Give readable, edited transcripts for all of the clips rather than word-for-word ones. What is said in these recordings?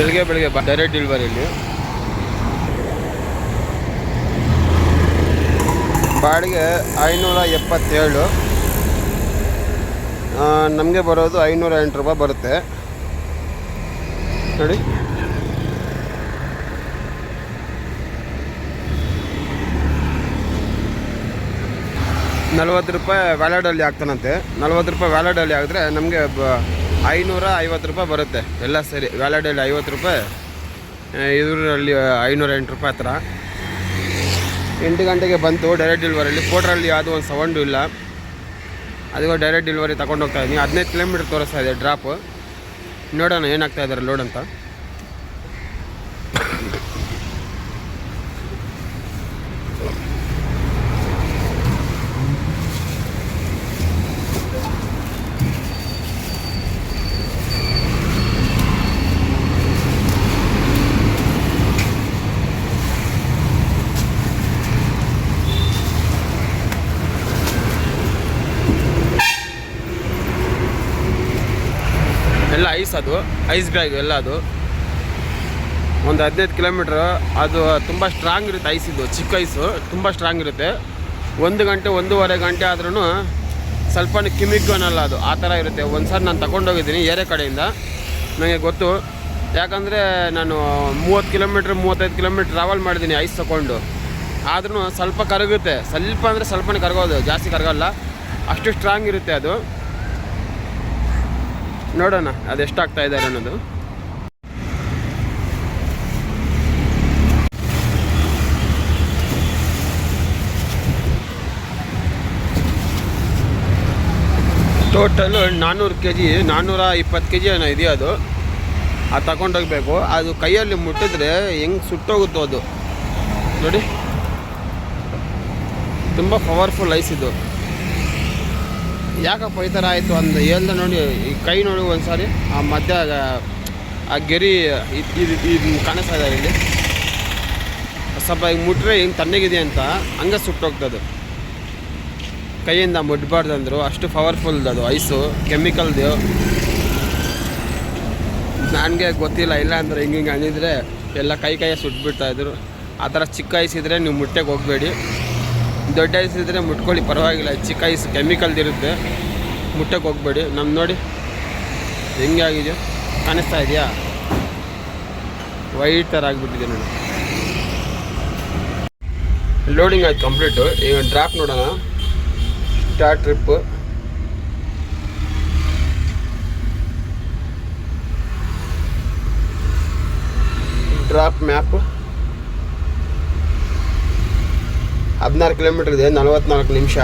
ಬೆಳಗ್ಗೆ ಡೈರೆಕ್ಟ್ ಡೆಲಿವರಿಯಲ್ಲಿ ಬಾಡಿಗೆ 577. ನಮಗೆ ಬರೋದು 508 ರೂಪಾಯಿ ಬರುತ್ತೆ ನೋಡಿ. ₹40 ವ್ಯಾಲಿಡಲ್ಲಿ ಆಗ್ತಾನಂತೆ. ₹40 ವ್ಯಾಲಿಡಲ್ಲಿ ಆಗಿದ್ರೆ ನಮಗೆ 550 ರೂಪಾಯಿ ಬರುತ್ತೆ ಎಲ್ಲ ಸರಿ. ವ್ಯಾಲಿಡಲ್ಲಿ 50 ರೂಪಾಯಿ, ಇದರಲ್ಲಿ 508 ರೂಪಾಯಿ ಹತ್ರ. 8 ಗಂಟೆಗೆ ಬಂತು ಡೈರೆಕ್ಟ್ ಡೆಲಿವರಿಯಲ್ಲಿ. ಕೋಟ್ರಲ್ಲಿ ಯಾವುದೂ ಒಂದು ಸೌಂಡು ಇಲ್ಲ. ಅದಕ್ಕೆ ಡೈರೆಕ್ಟ್ ಡೆಲಿವರಿ ತಗೊಂಡು ಹೋಗ್ತಾ ಇದ್ದೀನಿ. 15 ಕಿಲೋಮೀಟ್ರ್ ತೋರಿಸ್ತಾ ಇದೆ ಡ್ರಾಪು. ನೋಡೋಣ ಏನಾಗ್ತಾ ಇದ್ದಾರೆ ಲೋಡ್ ಅಂತ. ಎಲ್ಲ ಅದು ಐಸ್ ಬ್ಯಾಗ್ ಎಲ್ಲ ಅದು ಒಂದು 15 ಕಿಲೋಮೀಟ್ರ್. ಅದು ತುಂಬ ಸ್ಟ್ರಾಂಗ್ ಇರುತ್ತೆ ಐಸ್. ಇದು ಚಿಕ್ಕ ಐಸು ತುಂಬ ಸ್ಟ್ರಾಂಗ್ ಇರುತ್ತೆ. 1 ಗಂಟೆ 1.5 ಗಂಟೆ ಆದ್ರೂ ಸ್ವಲ್ಪ ಕಿಮಿಕ್ಕು ಅನ್ನಲ್ಲ ಅದು, ಆ ಥರ ಇರುತ್ತೆ. ಒಂದು ಸಾರಿ ನಾನು ತಗೊಂಡೋಗಿದ್ದೀನಿ ಏರೆ ಕಡೆಯಿಂದ, ನನಗೆ ಗೊತ್ತು. ಯಾಕಂದರೆ ನಾನು 30 ಕಿಲೋಮೀಟ್ರ್ 35 ಕಿಲೋಮೀಟ್ರ್ ಟ್ರಾವೆಲ್ ಮಾಡಿದ್ದೀನಿ ಐಸ್ ತೊಗೊಂಡು. ಆದ್ರೂ ಸ್ವಲ್ಪ ಕರಗುತ್ತೆ, ಸ್ವಲ್ಪ ಅಂದರೆ ಸ್ವಲ್ಪನೇ ಕರಗೋದು, ಜಾಸ್ತಿ ಕರಗಲ್ಲ. ಅಷ್ಟು ಸ್ಟ್ರಾಂಗ್ ಇರುತ್ತೆ ಅದು. ನೋಡೋಣ ಅದೆಷ್ಟಾಗ್ತಾ ಇದ್ದಾರೆ ಅನ್ನೋದು. ಟೋಟಲ್ 400 kg 420 kg ಏನೋ ಇದೆಯಾ ಅದು. ಅದು ತಗೊಂಡೋಗ್ಬೇಕು. ಅದು ಕೈಯಲ್ಲಿ ಮುಟ್ಟಿದ್ರೆ ಹೆಂಗೆ ಸುಟ್ಟೋಗುತ್ತೋ ಅದು ನೋಡಿ. ತುಂಬ ಪವರ್ಫುಲ್ ಐಸ್ ಇದು. ಯಾಕಪ್ಪ ಈ ಥರ ಆಯಿತು ಅಂತ ಹೇಳ್ದೆ ನೋಡಿ. ಈ ಕೈ ನೋಡಿ ಒಂದು ಸಾರಿ, ಆ ಮಧ್ಯ ಆ ಗೆರಿ ಇದು ಕಾಣಿಸ್ತಾ ಇದೆ ಇಲ್ಲಿ. ಸ್ವಲ್ಪ ಈಗ ಮುಟ್ರೆ ಹಿಂಗೆ ತಣ್ಣಗಿದೆ ಅಂತ ಹಂಗೆ ಸುಟ್ಟೋಗ್ತದೆ. ಕೈಯಿಂದ ಮುಟ್ಬಾರ್ದು ಅಂದರು, ಅಷ್ಟು ಪವರ್ಫುಲ್ ಅದು ಐಸು, ಕೆಮಿಕಲ್ದು. ನನಗೆ ಗೊತ್ತಿಲ್ಲ, ಇಲ್ಲ ಅಂದರೆ ಹಿಂಗೆ ಅನಿದ್ರೆ ಎಲ್ಲ ಕೈಯೇ ಸುಟ್ಬಿಡ್ತಾಯಿದ್ರು. ಆ ಥರ ಚಿಕ್ಕ ಐಸ್ ಇದ್ದರೆ ನೀವು ಮುಟ್ಟೆಗೆ ಹೋಗಬೇಡಿ. ದೊಡ್ಡ ಐಸ್ ಇದ್ದರೆ ಮುಟ್ಕೊಳ್ಳಿ ಪರವಾಗಿಲ್ಲ. ಚಿಕ್ಕ ಐಸ್ ಕೆಮಿಕಲ್ದಿರುತ್ತೆ, ಮುಟ್ಟಕ್ಕೆ ಹೋಗಬೇಡಿ. ನೋಡಿ ಹೆಂಗೆ ಆಗಿದೆ, ಕಾಣಿಸ್ತಾ ಇದೆಯಾ? ವೈಟ್ ಥರ ಆಗಿಬಿಟ್ಟಿದೆ ನೋಡಿ. ಲೋಡಿಂಗ್ ಆಯ್ತು ಕಂಪ್ಲೀಟು. ಈಗ ಡ್ರಾಪ್ ನೋಡೋಣ. Start trip. Drop map 16 kilometre ಇದೆ. 44 ನಿಮಿಷ,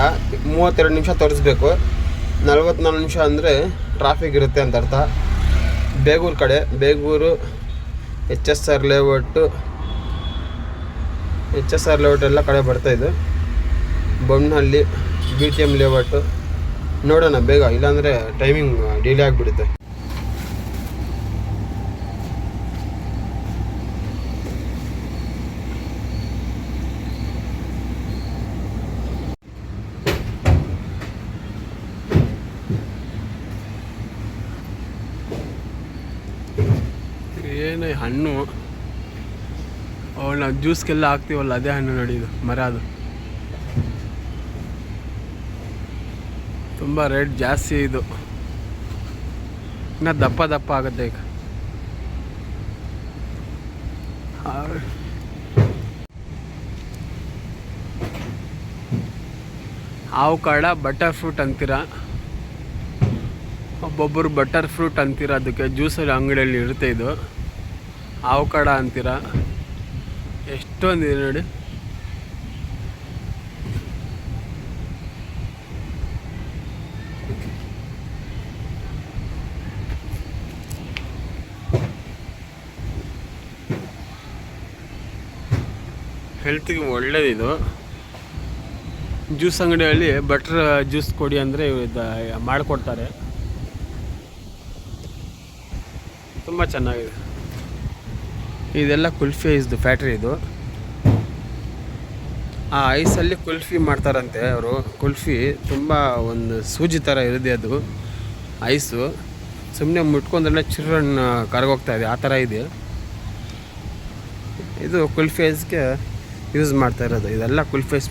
32 ನಿಮಿಷ ತೋರಿಸ್ಬೇಕು. 44 ನಿಮಿಷ ಅಂದರೆ ಟ್ರಾಫಿಕ್ ಇರುತ್ತೆ ಅಂತ ಅರ್ಥ. ಬೇಗೂರು ಕಡೆ, ಬೇಗೂರು HSR ಲೇಔಟು ಎಲ್ಲ ಕಡೆ ಬರ್ತಾಯಿದ್ದು. Bommanahalli BTM layout. ನೋಡೋಣ ಬೇಗ, ಇಲ್ಲಾಂದರೆ ಟೈಮಿಂಗ್ ಡಿಲೇ ಆಗಿಬಿಡುತ್ತೆ. ಏನು ಹಣ್ಣು, ನಾವು ಜ್ಯೂಸ್ಗೆಲ್ಲ ಹಾಕ್ತೀವಲ್ಲ ಅದೇ ಹಣ್ಣು ನೋಡಿ. ಇದು ಮರ, ಅದು ತುಂಬ ರೇಟ್ ಜಾಸ್ತಿ. ಇದು ಇನ್ನು ದಪ್ಪ ಆಗುತ್ತೆ ಈಗ. ಆವಕಾಡ ಬಟರ್ ಫ್ರೂಟ್ ಅಂತೀರ, ಒಬ್ಬೊಬ್ಬರು ಬಟರ್ ಫ್ರೂಟ್ ಅಂತೀರ. ಅದಕ್ಕೆ ಜ್ಯೂಸಲ್ಲಿ ಅಂಗಡಿಯಲ್ಲಿ ಇರುತ್ತೆ. ಇದು ಆವಕಾಡ ಅಂತೀರ. ಎಷ್ಟೊಂದಿದೆ ನೋಡಿ. ಹೆಲ್ತಿಗೆ ಒಳ್ಳೇದಿದು. ಜ್ಯೂಸ್ ಅಂಗಡಿಯಲ್ಲಿ ಬಟರ್ ಜ್ಯೂಸ್ ಕೊಡಿ ಅಂದರೆ ಮಾಡಿಕೊಡ್ತಾರೆ. ತುಂಬ ಚೆನ್ನಾಗಿದೆ. ಇದೆಲ್ಲ ಕುಲ್ಫಿ ಐಸ್ದು ಫ್ಯಾಕ್ಟ್ರಿ ಇದು. ಆ ಐಸಲ್ಲಿ ಕುಲ್ಫಿ ಮಾಡ್ತಾರಂತೆ ಅವರು. ಕುಲ್ಫಿ ತುಂಬ ಒಂದು ಸೂಜಿ ಥರ ಇರುತ್ತೆ ಅದು ಐಸು. ಸುಮ್ಮನೆ ಮುಟ್ಕೊಂಡ್ರೆ ಚಿರ್ರನ್ನು ಕರಗೋಗ್ತಾ ಇದೆ, ಆ ಥರ ಇದೆ. ಇದು ಕುಲ್ಫೇಸ್ಗೆ ಯೂಸ್ ಮಾಡ್ತಾ ಇರೋದು, ಇದೆಲ್ಲ ಕುಲ್ಫೇಸ್.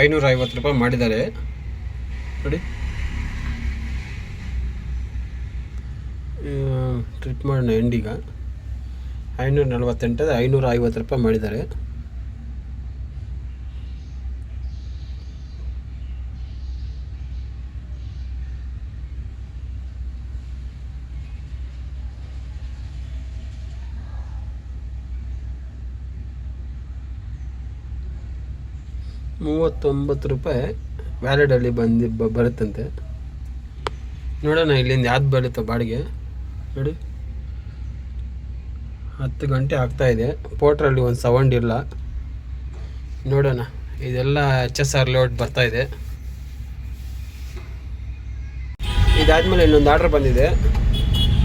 ₹550 ಮಾಡಿದ್ದಾರೆ ನೋಡಿ. ಟ್ರಿಪ್ ಮಾಡೋಣ ಎಂಡಿಗ. 548 ₹550 ಮಾಡಿದ್ದಾರೆ. ₹39 ವ್ಯಾಲಿಡಲ್ಲಿ ಬರುತ್ತಂತೆ. ನೋಡೋಣ ಇಲ್ಲಿಂದ ಯಾವ್ದು ಬರುತ್ತೋ ಬಾಡಿಗೆ ನೋಡಿ. 10 ಗಂಟೆ ಆಗ್ತಾಯಿದೆ. ಪೋರ್ಟ್ರಲ್ಲಿ ಒಂದು ಸೌಂಡ್ ಇಲ್ಲ. ನೋಡೋಣ, ಇದೆಲ್ಲ HSR ಲೋಡ್ ಬರ್ತಾಯಿದೆ. ಇದಾದಮೇಲೆ ಇನ್ನೊಂದು ಆರ್ಡ್ರ್ ಬಂದಿದೆ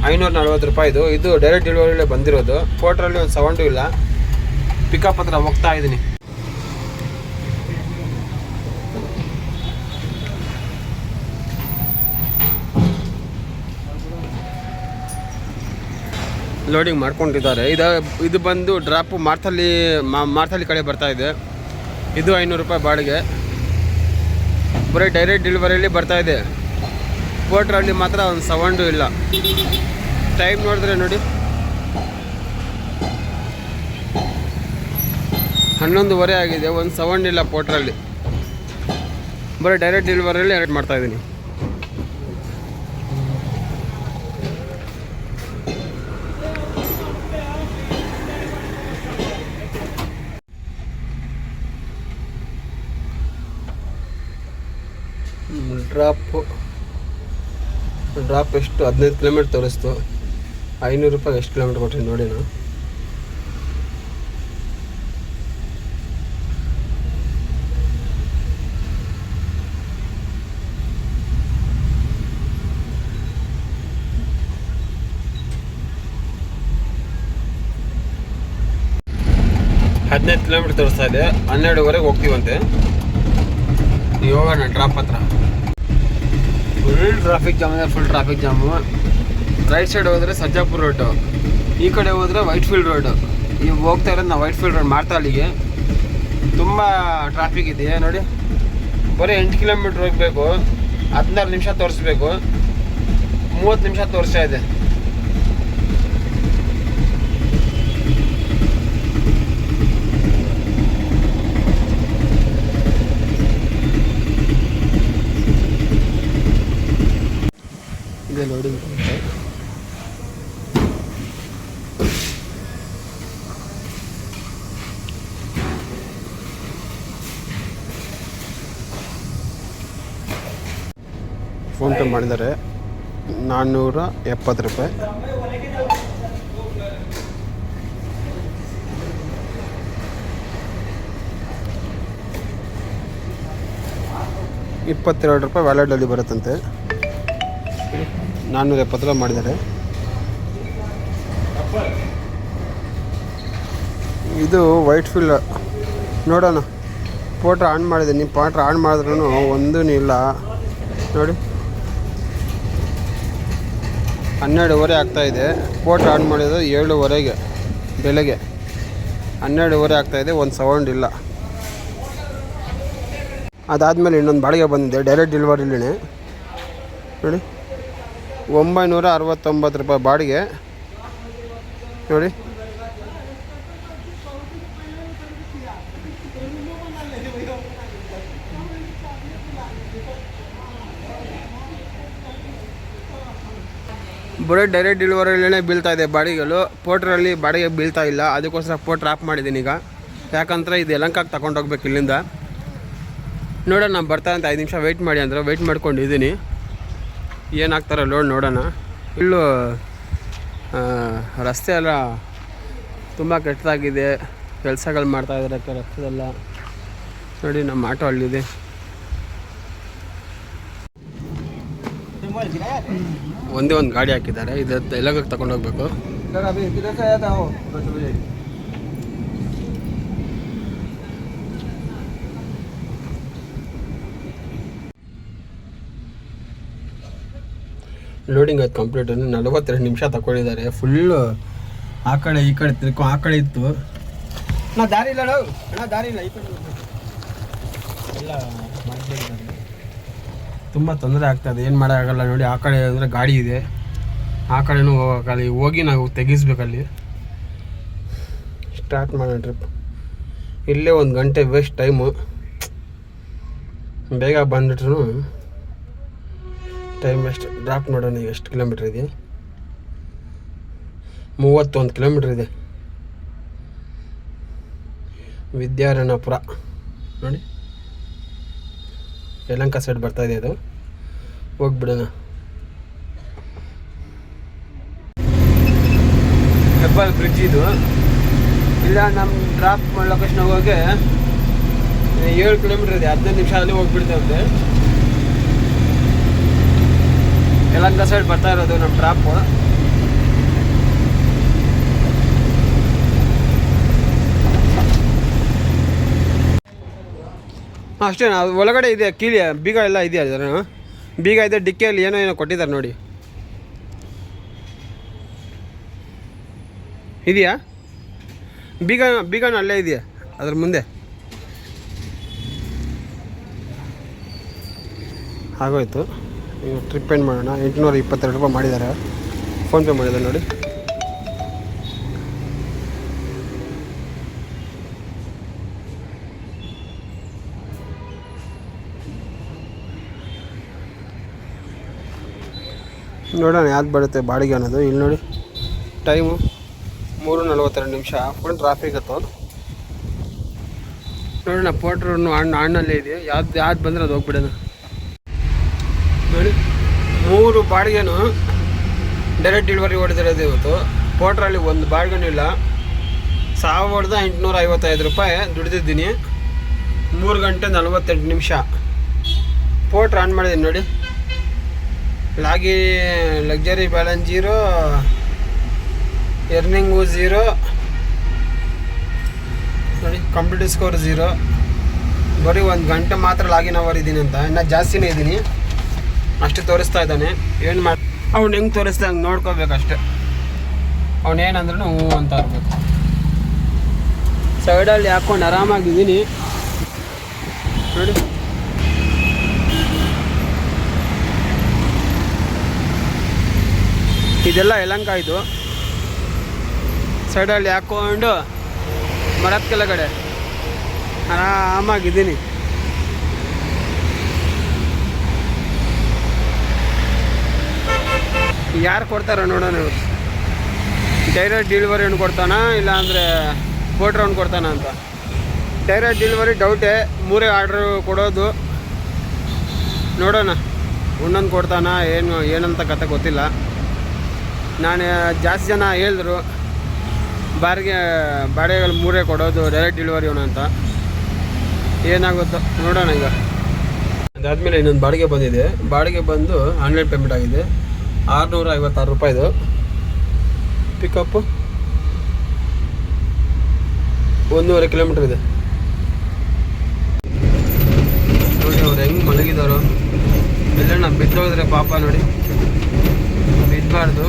₹540. ಇದು ಡೈರೆಕ್ಟ್ ಡೆಲಿವರಿಯಲ್ಲೇ ಬಂದಿರೋದು. ಪೋರ್ಟ್ರಲ್ಲಿ ಒಂದು ಸೌಂಡು ಇಲ್ಲ. ಪಿಕಪ್ ಹತ್ರ ಹೋಗ್ತಾ ಇದ್ದೀನಿ. ಲೋಡಿಂಗ್ ಮಾಡ್ಕೊಂಡಿದ್ದಾರೆ. ಇದು ಬಂದು ಡ್ರಾಪು ಮಾರ್ಥಳ್ಳಿ ಕಡೆ ಬರ್ತಾಯಿದೆ. ಇದು ₹500 ಬಾಡಿಗೆ. ಬರೀ ಡೈರೆಕ್ಟ್ ಡೆಲಿವರಿಯಲ್ಲಿ ಬರ್ತಾಯಿದೆ. ಪೋರ್ಟ್ರಲ್ಲಿ ಮಾತ್ರ ಒಂದು ಸೌಂಡು ಇಲ್ಲ. ಟೈಮ್ ನೋಡಿದ್ರೆ ನೋಡಿ 11:30 ಆಗಿದೆ. ಒಂದು ಸೌಂಡ್ ಇಲ್ಲ ಪೋರ್ಟ್ರಲ್ಲಿ. ಬರೀ ಡೈರೆಕ್ಟ್ ಡೆಲಿವರಿಯಲ್ಲಿ ರೇಟ್ ಮಾಡ್ತಾಯಿದ್ದೀನಿ. ಡ್ರಾಪ್ ಎಷ್ಟು 15 ಕಿಲೋಮೀಟ್ರ್ ತೋರಿಸ್ತು. ₹500 ಎಷ್ಟು ಕಿಲೋಮೀಟ್ರ್ ಕೊಟ್ಟಿನಿ ನೋಡಿ. ನಾನು 15 ಕಿಲೋಮೀಟ್ರ್ ತೋರಿಸ್ತಾ ಇದೆ. 12:30 ಹೋಗ್ತೀವಂತೆ. ಹೋಗೋಣ ಡ್ರಾಪ್ ಹತ್ರ. ಫುಲ್ ಟ್ರಾಫಿಕ್ ಜಾಮ್ ಇದೆ. Full traffic jam. Right side ಹೋದರೆ ಸರ್ಜಾಪುರ ರೋಡು, ಈ ಕಡೆ ಹೋದರೆ ವೈಟ್ಫೀಲ್ಡ್ ರೋಡು. ಈಗ ಹೋಗ್ತಾ ಇರೋದು ನಾವು ವೈಟ್ಫೀಲ್ಡ್ ರೋಡ್ ಮಾರ್ತಳ್ಳಿಗೆ. ತುಂಬ ಟ್ರಾಫಿಕ್ ಇದೆ ನೋಡಿ. ಬರೀ 8 ಕಿಲೋಮೀಟ್ರ್ ಹೋಗಬೇಕು. 16 ನಿಮಿಷ ತೋರಿಸ್ಬೇಕು. 30 ನಿಮಿಷ ತೋರಿಸ್ತಾ ಇದೆ. ಇದೆ ಲೋಡಿಂಗ್. ಫೋನ್ಪೇ ಮಾಡಿದ್ದಾರೆ ₹470. ₹22 ವ್ಯಾಲೆಟಲ್ಲಿ ಬರುತ್ತಂತೆ. ₹470 ಮಾಡಿದ್ದಾರೆ. ಇದು ವೈಟ್ಫೀಲ್ಡ್ ನೋಡೋಣ. ಪೋಟ್ರ್ ಆನ್ ಮಾಡಿದ್ದೀನಿ. ಪೋಟ್ರ್ ಆನ್ ಮಾಡಿದ್ರೂ ಒಂದೂ ಇಲ್ಲ ನೋಡಿ. 12:30 ಆಗ್ತಾಯಿದೆ. ಪೋಟ್ರ್ ಆನ್ ಮಾಡಿದ್ದು 7:30 ಬೆಳಗ್ಗೆ. 12:30 ಆಗ್ತಾಯಿದೆ. ಒಂದು ಸೌಂಡ್ ಇಲ್ಲ. ಅದಾದಮೇಲೆ ಇನ್ನೊಂದು ಬಾಡಿಗೆ ಬಂದಿದೆ ಡೈರೆಕ್ಟ್ ಡೆಲಿವರಿಲಿನೇ ನೋಡಿ. ₹969 ಬಾಡಿಗೆ ನೋಡಿ. ಬರೀ ಡೈರೆಕ್ಟ್ ಡೆಲಿವರಿಯಲ್ಲೇ ಬೀಳ್ತಾ ಇದೆ ಬಾಡಿಗೆಗಳು. ಪೋರ್ಟ್ರಲ್ಲಿ ಬಾಡಿಗೆ ಬೀಳ್ತಾ ಇಲ್ಲ. ಅದಕ್ಕೋಸ್ಕರ ಪೋರ್ಟ್ರ್ ಆಫ್ ಮಾಡಿದ್ದೀನಿ ಈಗ. ಯಾಕಂದರೆ ಇದು ಯಲಹಂಕಕ್ಕೆ ತಗೊಂಡೋಗ್ಬೇಕು ಇಲ್ಲಿಂದ. ನೋಡೋಣ, ನಾನು ಬರ್ತಾ ಅಂತ 5 ನಿಮಿಷ ವೆಯ್ಟ್ ಮಾಡಿ ಅಂದರೆ ವೆಯ್ಟ್ ಮಾಡ್ಕೊಂಡಿದ್ದೀನಿ. ಏನಾಗ್ತಾರೋ ಲೋಡ್ ನೋಡೋಣ. ಇಲ್ಲೂ ರಸ್ತೆ ಎಲ್ಲ ತುಂಬ ಕೆಟ್ಟದಾಗಿದೆ. ಕೆಲಸಗಳು ಮಾಡ್ತಾಯಿದ್ದಾರೆ ರಸ್ತೆದೆಲ್ಲ ನೋಡಿ. ನಮ್ಮ ಆಟೋ ಅಲ್ಲಿದೆ. ಒಂದೇ ಒಂದು ಗಾಡಿ ಹಾಕಿದ್ದಾರೆ. ಇದು ಯಲಹಂಕಕ್ಕೆ ತಗೊಂಡೋಗ್ಬೇಕು. ಲೋಡಿಂಗ್ ಆಯ್ತು ಕಂಪ್ಲೀಟ್. 42 ನಿಮಿಷ ತಗೊಂಡಿದ್ದಾರೆ. ಫುಲ್ಲು ಆ ಕಡೆ ಈ ಕಡೆ ತಿರ್ಕೊ ಆ ಕಡೆ ಇತ್ತು. ನಾ ದಾರಿ ಇಲ್ಲ ಅಣ್ಣ, ದಾರಿ ಇಲ್ಲ. ಈ ಕಡೆ ಎಲ್ಲ ಮಾಡಬೇಕಿದ್ದಾರೆ. ತುಂಬ ತೊಂದರೆ ಆಗ್ತದೆ, ಏನು ಮಾಡೋಕ್ಕಾಗಲ್ಲ. ನೋಡಿ ಆ ಕಡೆ ಅಂದರೆ ಗಾಡಿ ಇದೆ, ಆ ಕಡೆನೂ ಹೋಗೋಕ್ಕಲ್ಲಿ ಹೋಗಿ ನಾವು ತೆಗಿಸ್ಬೇಕಲ್ಲಿ. ಸ್ಟಾರ್ಟ್ ಮಾಡೋಣ ಟ್ರಿಪ್. ಇಲ್ಲೇ 1 ಗಂಟೆ ವೇಸ್ಟ್ ಟೈಮು. ಬೇಗ ಬಂದುಬಿಟ್ರು ಟೈಮ್ ವೇಸ್ಟ್. ಡ್ರಾಪ್ ನೋಡೋಣ ಈಗ ಎಷ್ಟು ಕಿಲೋಮೀಟ್ರ್ ಇದೆ. 31 ಕಿಲೋಮೀಟ್ರ್ ಇದೆ. ವಿದ್ಯಾರಣ್ಯಪುರ ನೋಡಿ, ಯಲಹಂಕ ಸೈಡ್ ಬರ್ತಾಯಿದೆ ಅದು. ಹೋಗ್ಬಿಡೋಣ. ಹೆಬ್ಬಾಳ ಬ್ರಿಡ್ಜ್ ಇದು. ಇಲ್ಲ ನಮ್ಮ ಡ್ರಾಪ್ ಲೊಕೇಶನ್ ಹೋಗೋಕ್ಕೆ 7 ಕಿಲೋಮೀಟ್ರ್ ಇದೆ. 15 ನಿಮಿಷದಲ್ಲಿ ಹೋಗ್ಬಿಡ್ತೇವೆ. ಯಲಹಂಕ ಸೈಡ್ ಬರ್ತಾ ಇರೋದು ನಮ್ಮ ಡ್ರಾಪು. ಅಷ್ಟೇ. ಅದು ಒಳಗಡೆ ಇದೆ ಕೀಲಿ ಬೀಗ ಎಲ್ಲ ಇದೆಯಾ? ಬೀಗ ಇದೆ, ಡಿಕ್ಕಿಯಲ್ಲಿ ಏನೋ ಕೊಟ್ಟಿದ್ದಾರೆ ನೋಡಿ. ಇದೆಯಾ ಬೀಗನೂ ಅಲ್ಲೇ ಇದೆಯಾ ಅದ್ರ ಮುಂದೆ? ಆಗೋಯ್ತು. ಈಗ ಟ್ರಿಪ್ ಏನು ಮಾಡೋಣ. 822 ರೂಪಾಯಿ ಮಾಡಿದ್ದಾರೆ, ಫೋನ್ಪೇ ಮಾಡಿದ್ದಾರೆ ನೋಡಿ. ನೋಡೋಣ ಯಾವ್ದು ಬರುತ್ತೆ ಬಾಡಿಗೆ ಅನ್ನೋದು. ಇಲ್ಲಿ ನೋಡಿ ಟೈಮು 3:42 ನಿಮಿಷ. ಫುಲ್ ಟ್ರಾಫಿಕ್ ಇತ್ತು. ನೋಡೋಣ ಪೋಟ್ರನ್ನು ಹಣ್ಣಲ್ಲೇ ಇದೆ. ಯಾವ್ದು ಬಂದರೆ ಅದು ಹೋಗ್ಬಿಡೋಣ ನೋಡಿ. 3 ಬಾಡಿಗೆನೂ ಡೈರೆಕ್ಟ್ ಡೆಲಿವರಿ ಹೊಡೆದಿರೋದು ಇವತ್ತು. ಪೋಟ್ರಲ್ಲಿ ಒಂದು ಬಾಡಿಗೆನೂ ಇಲ್ಲ. 1855 ರೂಪಾಯಿ ದುಡಿದಿದ್ದೀನಿ. 3 ಗಂಟೆ 48 ನಿಮಿಷ. ಪೋಟ್ರ್ ಆನ್ ಮಾಡಿದ್ದೀನಿ ನೋಡಿ. ಲಗ್ಜರಿ ಬ್ಯಾಲೆನ್ಸ್ 0, ಎರ್ನಿಂಗು 0 ನೋಡಿ. Complete score 0. ಬರೀ 1 ಗಂಟೆ ಮಾತ್ರ ಲಾಗಿನ್ ಅವರ್ ಇದ್ದೀನಿ ಅಂತ. ಇನ್ನು ಜಾಸ್ತಿನೇ ಇದ್ದೀನಿ, ಅಷ್ಟು ತೋರಿಸ್ತಾ ಇದ್ದಾನೆ. ಏನು ಮಾಡಿ ಅವ್ನು ಹೆಂಗೆ ತೋರಿಸ್ತಾ ಹಂಗೆ ನೋಡ್ಕೋಬೇಕಷ್ಟೆ. ಅವನೇನಂದ್ರೂ ಹ್ಞೂ ಅಂತ ಇರಬೇಕು. ಸೈಡಲ್ಲಿ ಹಾಕ್ಕೊಂಡು ಆರಾಮಾಗಿದ್ದೀನಿ ನೋಡಿ. ಇದೆಲ್ಲ ಯಲಹಂಕ. ಇದು ಸೈಡಲ್ಲಿ ಹಾಕ್ಕೊಂಡು ಮರದ ಕೆಳಗಡೆ ಆರಾಮಾಗಿದ್ದೀನಿ. ಯಾರು ಕೊಡ್ತಾರೋ ನೋಡೋಣ. ಡೈರೆಕ್ಟ್ ಡೆಲಿವರಿ ಅವ್ನು ಕೊಡ್ತಾನ, ಇಲ್ಲಾಂದರೆ ಪೋಟ್ರ್ ಅವ್ನು ಕೊಡ್ತಾನ ಅಂತ. Direct delivery ಡೌಟೇ. 3 ಆರ್ಡ್ರು ಕೊಡೋದು. ನೋಡೋಣ ಒಂದೊಂದು ಕೊಡ್ತಾನ ಏನಂತ ಕತೆ ಗೊತ್ತಿಲ್ಲ. ನಾನು ಜಾಸ್ತಿ ಜನ ಹೇಳಿದ್ರು ಬಾಡಿಗೆಗಳು 3 ಕೊಡೋದು ಡೈರೆಕ್ಟ್ ಡೆಲಿವರಿ ಅವನು ಅಂತ. ಏನಾಗುತ್ತೋ ನೋಡೋಣ. ಈಗ ಅದಾದಮೇಲೆ ಇನ್ನೊಂದು ಬಾಡಿಗೆ ಬಂದಿದೆ. ಬಾಡಿಗೆ ಬಂದು ಆನ್ಲೈನ್ ಪೇಮೆಂಟ್ ಆಗಿದೆ. 656 ರೂಪಾಯಿದು. ಪಿಕಪ್ಪು 1.5 ಕಿಲೋಮೀಟ್ರ್ ಇದೆ ನೋಡಿ. ಅವ್ರು ಹೆಂಗೆ ಮಲಗಿದಾರೋ. ಎಲ್ಲಣ್ಣ ಬಿದ್ದೋಗಿದ್ರೆ ಪಾಪ ನೋಡಿ. ಬಿದ್ದಬಾರ್ದು.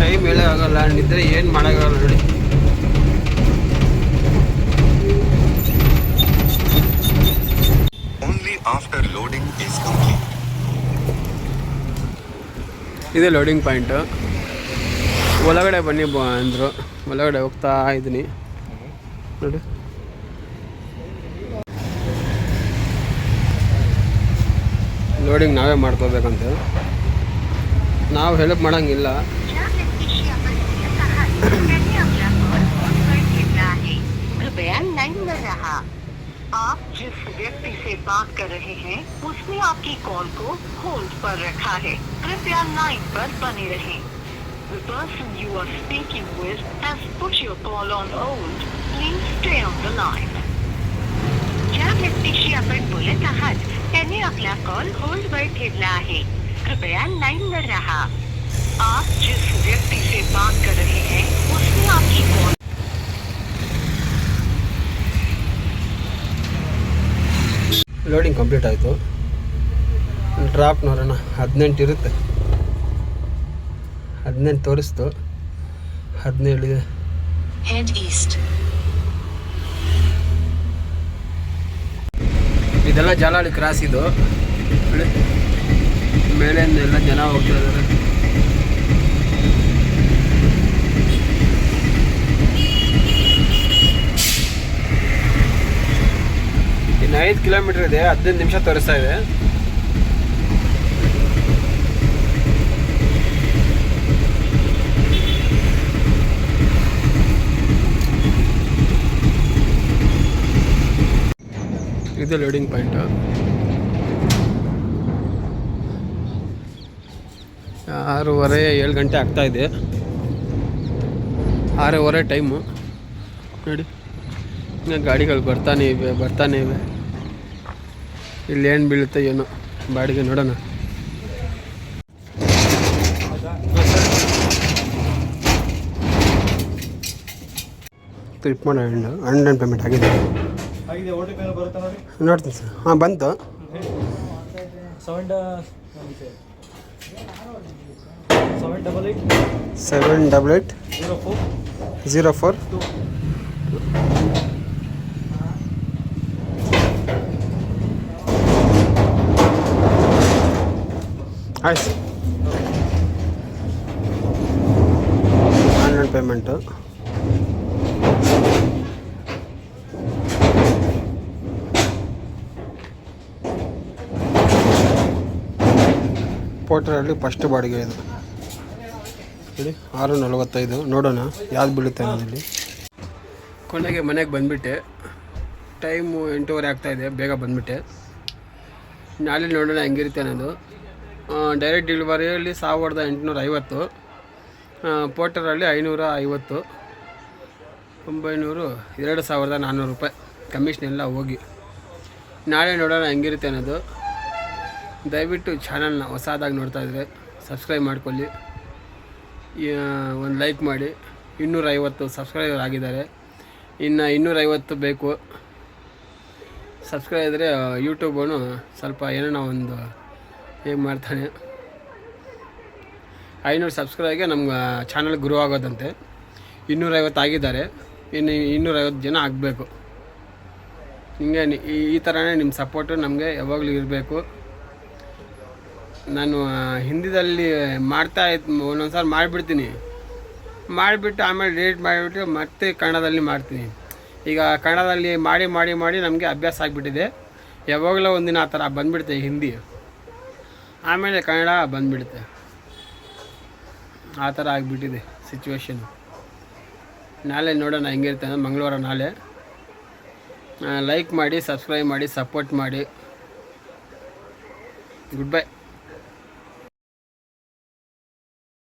ಟೈಮ್ ಹೇಳೋ ಆಗಲ್ಲ, ನಿದ್ರೆ ಏನು ಮಾಡೋಕ್ಕಾಗಲ್ಲ ನೋಡಿ. ಇದೇ ಲೋಡಿಂಗ್ ಪಾಯಿಂಟು. ಒಳಗಡೆ ಬನ್ನಿ ಅಂದರು. ಒಳಗಡೆ ಹೋಗ್ತಾ ಇದ್ದೀನಿ ನೋಡಿ. ಲೋಡಿಂಗ್ ನಾವೇ ಮಾಡ್ಕೋಬೇಕಂತೆ. ನಾವು ಹೆಲ್ಪ್ ಮಾಡೋಂಗಿಲ್ಲ. आप जिस व्यक्ति से बात कर रहे हैं उसने आपकी कॉल को होल्ड पर रखा है. कृपया लाइन पर बने रहें. The person you are speaking with has put your call on hold. Please stay on the line. ज्या व्यक्तीशी आपण बोलत आहात त्याने आपला कॉल होल्ड वर ठेवला आहे. कृपया लाइन पर रहा. आप जिस व्यक्ति से बात कर रहे हैं उसने आपकी कॉल. ಲೋಡಿಂಗ್ ಕಂಪ್ಲೀಟ್ ಆಯಿತು. ಡ್ರಾಪ್ ನೋಡೋಣ 18 ಇರುತ್ತೆ. 18 ತೋರಿಸ್ತು, 17 ಇದೆ. Head east. ಇದೆಲ್ಲ ಜಾಲಾಳಿ ಕ್ರಾಸ್ ಇದು. ಮೇಲೆಯಿಂದ ಎಲ್ಲ ಜನ ಹೋಗ್ತಾ ಇದ್ದಾರೆ. ಇನ್ನು 5 ಕಿಲೋಮೀಟರ್ ಇದೆ, 15 ನಿಮಿಷ ತೋರಿಸ್ತಾ ಇದೆ. ಇದು ಲೋಡಿಂಗ್ ಪಾಯಿಂಟ್. 6:30 7 ಗಂಟೆ ಆಗ್ತಾ ಇದೆ. 6:30 ಟೈಮು ನೋಡಿ. ಇನ್ನು ಗಾಡಿಗಳು ಬರ್ತಾನೆ ಇವೆ. ಇಲ್ಲಿ ಏನು ಬೀಳುತ್ತೆ ಏನೋ ಬಾಡಿಗೆ ನೋಡೋಣ. ಟ್ರಿಪ್ ಮಾಡೋಣ. ಆನ್ಲೈನ್ ಪೇಮೆಂಟ್ ಆಗಿದೆ, ನೋಡ್ತೀನಿ ಸರ್. ಹಾಂ ಬಂತು. 788 04 ಆಯ್ತು. Online payment. ಪೋರ್ಟರಲ್ಲಿ ಫಸ್ಟ್ ಬಾಡಿಗೆ ಇದು ಹೇಳಿ 6:45. ನೋಡೋಣ ಯಾವ್ದು ಬೀಳುತ್ತೆ ಅನ್ನೋದಲ್ಲಿ. ಕೊನೆಗೆ ಮನೆಗೆ ಬಂದುಬಿಟ್ಟೆ. ಟೈಮು 8:30 ಆಗ್ತಾಯಿದೆ. ಬೇಗ ಬಂದುಬಿಟ್ಟೆ. ನಾಳೆ ನೋಡೋಣ ಹೆಂಗಿರುತ್ತೆ ಅನ್ನೋದು. ಡೈರೆಕ್ಟ್ ಡೆಲಿವರಿಯಲ್ಲಿ 1850, ಪೋರ್ಟರಲ್ಲಿ 550, 900, 2400 ರೂಪಾಯಿ ಕಮಿಷನ್ ಎಲ್ಲ ಹೋಗಿ. ನಾಳೆ ನೋಡೋಣ ಹೆಂಗಿರುತ್ತೆ ಅನ್ನೋದು. ದಯವಿಟ್ಟು ಚಾನಲ್ನ ಹೊಸದಾಗಿ ನೋಡ್ತಾಯಿದ್ರೆ ಸಬ್ಸ್ಕ್ರೈಬ್ ಮಾಡ್ಕೊಳ್ಳಿ, ಒಂದು ಲೈಕ್ ಮಾಡಿ. 250 ಸಬ್ಸ್ಕ್ರೈಬರ್ ಆಗಿದ್ದಾರೆ, ಇನ್ನು 250 ಬೇಕು ಸಬ್ಸ್ಕ್ರೈಬ್ ಇದ್ದರೆ ಯೂಟ್ಯೂಬನು ಸ್ವಲ್ಪ ಏನೋ ಒಂದು ಹೇಗೆ ಮಾಡ್ತಾನೆ. 500 ಸಬ್ಸ್ಕ್ರೈಬ್ಗೆ ನಮ್ಗೆ ಚಾನಲ್ ಗ್ರೋ ಆಗೋದಂತೆ. 250 ಆಗಿದ್ದಾರೆ, ಇನ್ನು 250 ಜನ ಆಗಬೇಕು. ಹಿಂಗೆ ಈ ಥರನೇ ನಿಮ್ಮ ಸಪೋರ್ಟು ನಮಗೆ ಯಾವಾಗಲೂ ಇರಬೇಕು. ನಾನು ಹಿಂದಿದಲ್ಲಿ ಒಂದೊಂದು ಸಾರಿ ಮಾಡಿಬಿಟ್ಟು ಆಮೇಲೆ ಡಿಲೀಟ್ ಮಾಡಿಬಿಟ್ಟು ಮತ್ತೆ ಕನ್ನಡದಲ್ಲಿ ಮಾಡ್ತೀನಿ. ಈಗ ಕನ್ನಡದಲ್ಲಿ ಮಾಡಿ ನಮಗೆ ಅಭ್ಯಾಸ ಆಗಿಬಿಟ್ಟಿದೆ. ಯಾವಾಗಲೂ ಒಂದಿನ ಆ ಥರ ಬಂದುಬಿಡುತ್ತೆ ಹಿಂದಿ, ಆಮೇಲೆ ಕನ್ನಡ ಬಂದುಬಿಡುತ್ತೆ. ಆ ಥರ ಆಗಿಬಿಟ್ಟಿದೆ ಸಿಚುವೇಶನು. ನಾಳೆ ನೋಡೋಣ ಹೆಂಗಿರುತ್ತೆ ಅಂದರೆ ಮಂಗಳವಾರ ನಾಳೆ. ಲೈಕ್ ಮಾಡಿ, ಸಬ್ಸ್ಕ್ರೈಬ್ ಮಾಡಿ, ಸಪೋರ್ಟ್ ಮಾಡಿ. Good bye.